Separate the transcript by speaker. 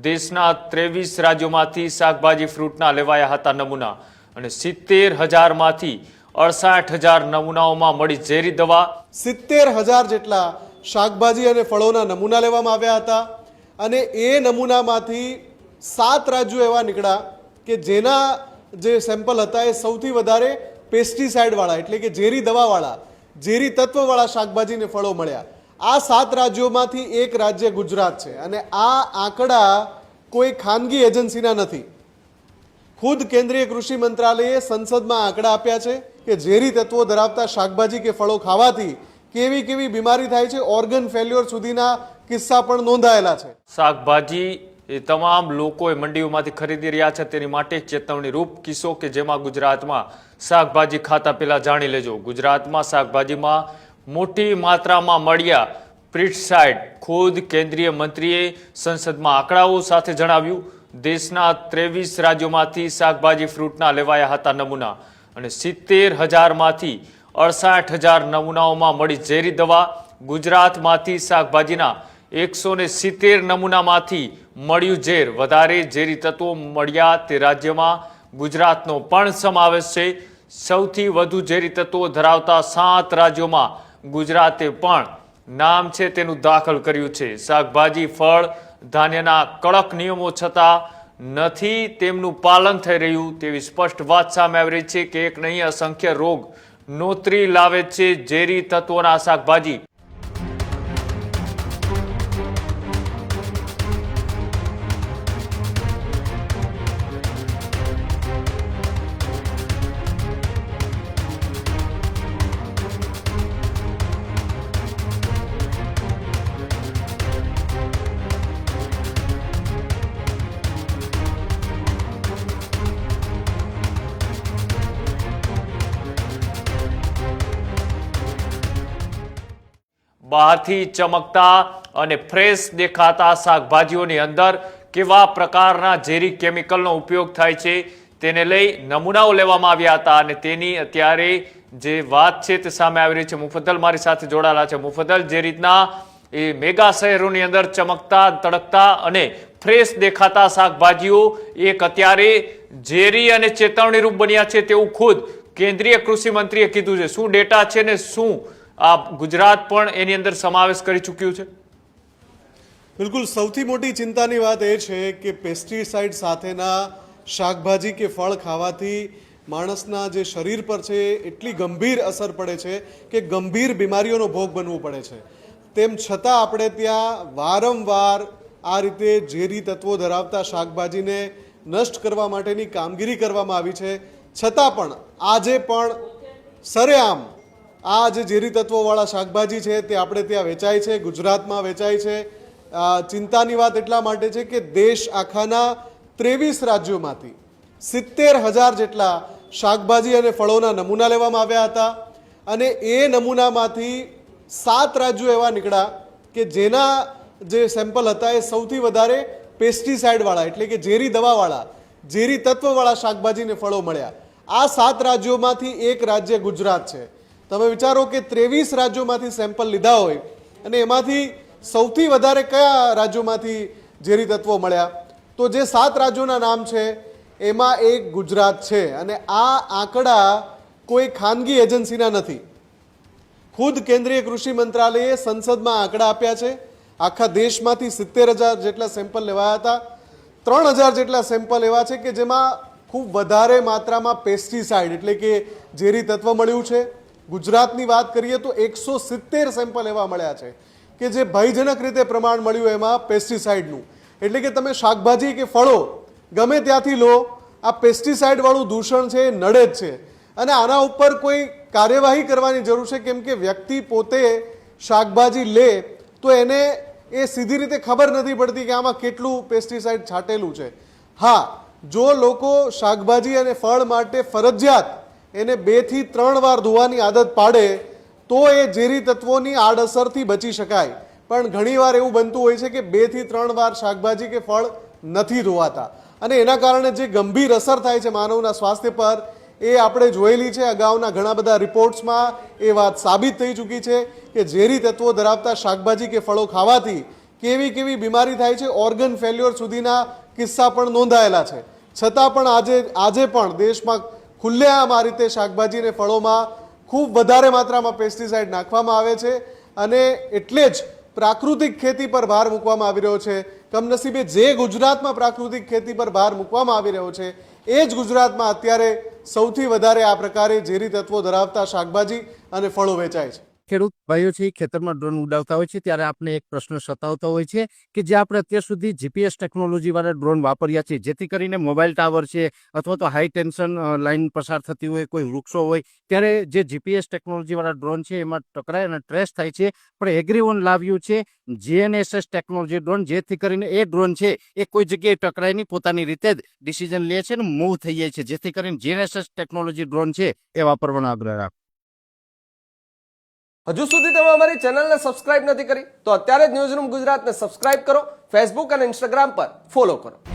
Speaker 1: દેશના 23 રાજ્યોમાંથી શાકભાજી ફ્રૂટના લેવાયા હતા નમૂના અને 70,000 માંથી 68,000 નમૂનાઓમાં મળી ઝેરી દવા।
Speaker 2: 70,000 જેટલા શાકભાજી અને ફળોના નમૂના લેવામાં આવ્યા હતા અને એ નમૂનામાંથી 7 રાજ્યો એવા નીકળ્યા કે જેના જે સેમ્પલ હતા એ સૌથી વધારે પેસ્ટિસાઇડવાળા એટલે કે ઝેરી દવાવાળા, ઝેરી તત્વવાળા શાકભાજી અને ફળો મળ્યા। આ 7 રાજ્યોમાંથી એક રાજ્ય ગુજરાત છે અને આ આંકડા કોઈ ખાનગી એજન્સીના નથી। ખુદ કેન્દ્રીય કૃષિ મંત્રાલયે સંસદમાં આંકડા આપ્યા છે કે ઝેરી તત્વો ધરાવતા શાકભાજી કે ફળો ખાવાથી કેવી કેવી બીમારી થાય છે, ઓર્ગન ફેલ્યોર સુધીના કિસ્સા પણ નોંધાયેલા છે।
Speaker 1: શાકભાજી એ તમામ લોકોએ મંડીઓમાંથી ખરીદી રહ્યા છે તેની માટે ચેતવણી રૂપ કિસ્સો કે જેમાં ગુજરાતમાં શાકભાજી ખાતા પહેલા જાણી લેજો। ગુજરાતમાં શાકભાજીમાં મોટી માત્રામાં મળ્યા પેસ્ટિસાઇડ। ખુદ કેન્દ્રીય મંત્રીએ સંસદમાં આંકડાઓ સાથે જણાવ્યું દેશના 23 રાજ્યોમાંથી શાકભાજી ફ્રૂટના લેવાયા હતા નમૂના અને 70,000 માંથી 68,000 નમૂનાઓમાં મળી ઝેરી દવા। ગુજરાતમાંથી શાકભાજીના 170 નમૂનામાંથી મળ્યું ઝેર। વધારે ઝેરી તત્વો મળ્યા તે રાજ્યમાં ગુજરાતનો પણ સમાવેશ છે। સૌથી વધુ ઝેરી તત્વો ધરાવતા 7 રાજ્યોમાં ગુજરાતે પણ નામ છે તેનું દાખલ કર્યું છે। શાકભાજી ફળ ધાન્યના કડક નિયમો છતાં નથી તેમનું પાલન થઈ રહ્યું તેવી સ્પષ્ટ વાત સામે આવી રહી છે કે એક નહીં અસંખ્ય રોગ નોતરી લાવે છે ઝેરી તત્વોના શાકભાજી। બહારથી ચમકતા અને ફ્રેશ દેખાતા શાકભાજીઓની અંદર કેવા પ્રકારના ઝેરી કેમિકલનો ઉપયોગ થાય છે તેને લઈ નમૂનાઓ લેવામાં આવ્યા હતા અને તેની અત્યારે જે વાત છે તે સામે આવી રહી છે। મુફદ્દલ મારી સાથે જોડાયેલા છે। મુફદ્દલ, જે રીતના એ મેગા શહેરોની અંદર ચમકતા તડકતા અને ફ્રેશ દેખાતા શાકભાજીઓ એક અત્યારે ઝેરી અને ચેતવણીરૂપ બન્યા છે તેવું ખુદ કેન્દ્રીય કૃષિ મંત્રીએ કીધું છે। શું ડેટા છે ને શું આ ગુજરાત પણ એની અંદર સમાવેશ કરી ચૂક્યું છે?
Speaker 2: બિલકુલ, સૌથી મોટી ચિંતાની વાત એ છે કે પેસ્ટિસાઇડ સાથેના શાકભાજી કે ફળ ખાવાથી માણસના જે શરીર પર છે એટલી ગંભીર અસર પડે છે કે ગંભીર બીમારીઓનો ભોગ બનવું પડે છે। તેમ છતાં આપણે ત્યાં વારંવાર આ રીતે ઝેરી તત્વો ધરાવતા શાકભાજીને નષ્ટ કરવા માટેની કામગીરી કરવામાં આવી છે, છતાં પણ આજે પણ સરેઆમ આ જે ઝેરી તત્વોવાળા શાકભાજી છે તે આપણે ત્યાં વેચાય છે, ગુજરાતમાં વેચાય છે। ચિંતાની વાત એટલા માટે છે કે દેશ આખાના 23 રાજ્યોમાંથી 70,000 જેટલા શાકભાજી અને ફળોના નમૂના લેવામાં આવ્યા હતા અને એ નમૂનામાંથી 7 રાજ્યો એવા નીકળ્યા કે જેના જે સેમ્પલ હતા એ સૌથી વધારે પેસ્ટિસાઇડવાળા એટલે કે ઝેરી દવાવાળા, ઝેરી તત્વવાળા શાકભાજી અને ફળો મળ્યા। આ 7 રાજ્યોમાંથી એક રાજ્ય ગુજરાત છે। તમે વિચારો કે 23 રાજ્યોમાંથી સેમ્પલ લીધા હોય અને એમાંથી સૌથી વધારે કયા રાજ્યોમાંથી ઝેરી તત્વો મળ્યા? તો જે 7 રાજ્યોના નામ છે એમાં એક ગુજરાત છે અને આ આંકડા કોઈ ખાનગી એજન્સીના નથી। ખુદ કેન્દ્રીય કૃષિ મંત્રાલયે સંસદમાં આંકડા આપ્યા છે। આખા દેશમાંથી 70,000 જેટલા સેમ્પલ લેવાયા હતા। 3,000 જેટલા સેમ્પલ એવા છે કે જેમાં ખૂબ વધારે માત્રામાં પેસ્ટિસાઇડ એટલે કે ઝેરી તત્વ મળ્યું છે। ગુજરાતની વાત કરીએ તો 170 સેમ્પલ એવા મળ્યા છે કે જે ભયજનક રીતે પ્રમાણ મળ્યું એમાં પેસ્ટિસાઇડનું। એટલે કે તમે શાકભાજી કે ફળો ગમે ત્યાંથી લો, આ પેસ્ટિસાઇડવાળું દૂષણ છે એ નડે જ છે અને આના ઉપર કોઈ કાર્યવાહી કરવાની જરૂર છે, કેમ કે વ્યક્તિ પોતે શાકભાજી લે તો એને એ સીધી રીતે ખબર નથી પડતી કે આમાં કેટલું પેસ્ટિસાઇડ છાંટેલું છે। હા, જો લોકો શાકભાજી અને ફળ માટે ફરજિયાત એને 2 થી 3 વાર ધોવાની આદત પાડે તો એ ઝેરી તત્વોની આડઅસરથી બચી શકાય। પણ ઘણીવાર એવું બનતું હોય છે કે 2 થી 3 વાર શાકભાજી કે ફળ નથી ધોવાતા અને એના કારણે જે ગંભીર અસર થાય છે માનવના સ્વાસ્થ્ય પર એ આપણે જોયેલી છે। અગાઉના ઘણા બધા રિપોર્ટ્સમાં એ વાત સાબિત થઈ ચૂકી છે કે ઝેરી તત્વો ધરાવતા શાકભાજી કે ફળો ખાવાથી કેવી કેવી બીમારી થાય છે, ઓર્ગન ફેલ્યોર સુધીના કિસ્સા પણ નોંધાયેલા છે. છતાં પણ આજે પણ દેશમાં ખુલ્લેઆમ આ રીતે શાકભાજી અને ફળોમાં ખૂબ વધારે માત્રામાં પેસ્ટિસાઇડ નાખવામાં આવે છે અને એટલે જ પ્રાકૃતિક ખેતી પર ભાર મૂકવામાં આવી રહ્યો છે. કમનસીબે જે ગુજરાતમાં પ્રાકૃતિક ખેતી પર ભાર મૂકવામાં આવી રહ્યો છે એ જ ગુજરાતમાં અત્યારે સૌથી વધારે આ પ્રકારે ઝેરી તત્વો ધરાવતા શાકભાજી અને ફળો વેચાય છે.
Speaker 3: ખેડૂત ભાઈઓ છે ખેતરમાં ડ્રોન ઉડાવતા હોય છે ત્યારે આપણે એક પ્રશ્ન સતાવતો હોય છે કે જે આપણે અત્યાર સુધી જીપીએસ ટેકનોલોજી વાળા ડ્રોન વાપર્યા છે, જેથી કરીને મોબાઈલ ટાવર છે અથવા તો હાઈ ટેન્શન લાઈન પસાર થતી હોય, કોઈ વૃક્ષો હોય, ત્યારે જે જીપીએસ ટેકનોલોજી વાળા ડ્રોન છે એમાં ટકરાય અને ટ્રેસ થાય છે. પણ એગ્રીવન લાવ્યું છે GNSS ટેકનોલોજી ડ્રોન, જેથી કરીને એ ડ્રોન છે એ કોઈ જગ્યાએ ટકરાય નહીં, પોતાની રીતે જ ડિસિઝન લે છે અને મૂવ થઈ જાય છે. જેથી કરીને GNSS ટેકનોલોજી ડ્રોન છે એ વાપરવાનો આગ્રહ રાખો.
Speaker 4: હજુ સુધી તમે અમારી ચેનલને સબસ્ક્રાઇબ નથી કરી તો અત્યારે જ ન્યૂઝરૂમ ગુજરાતને સબસ્ક્રાઇબ કરો, ફેસબુક અને ઇન્સ્ટાગ્રામ પર ફોલો કરો.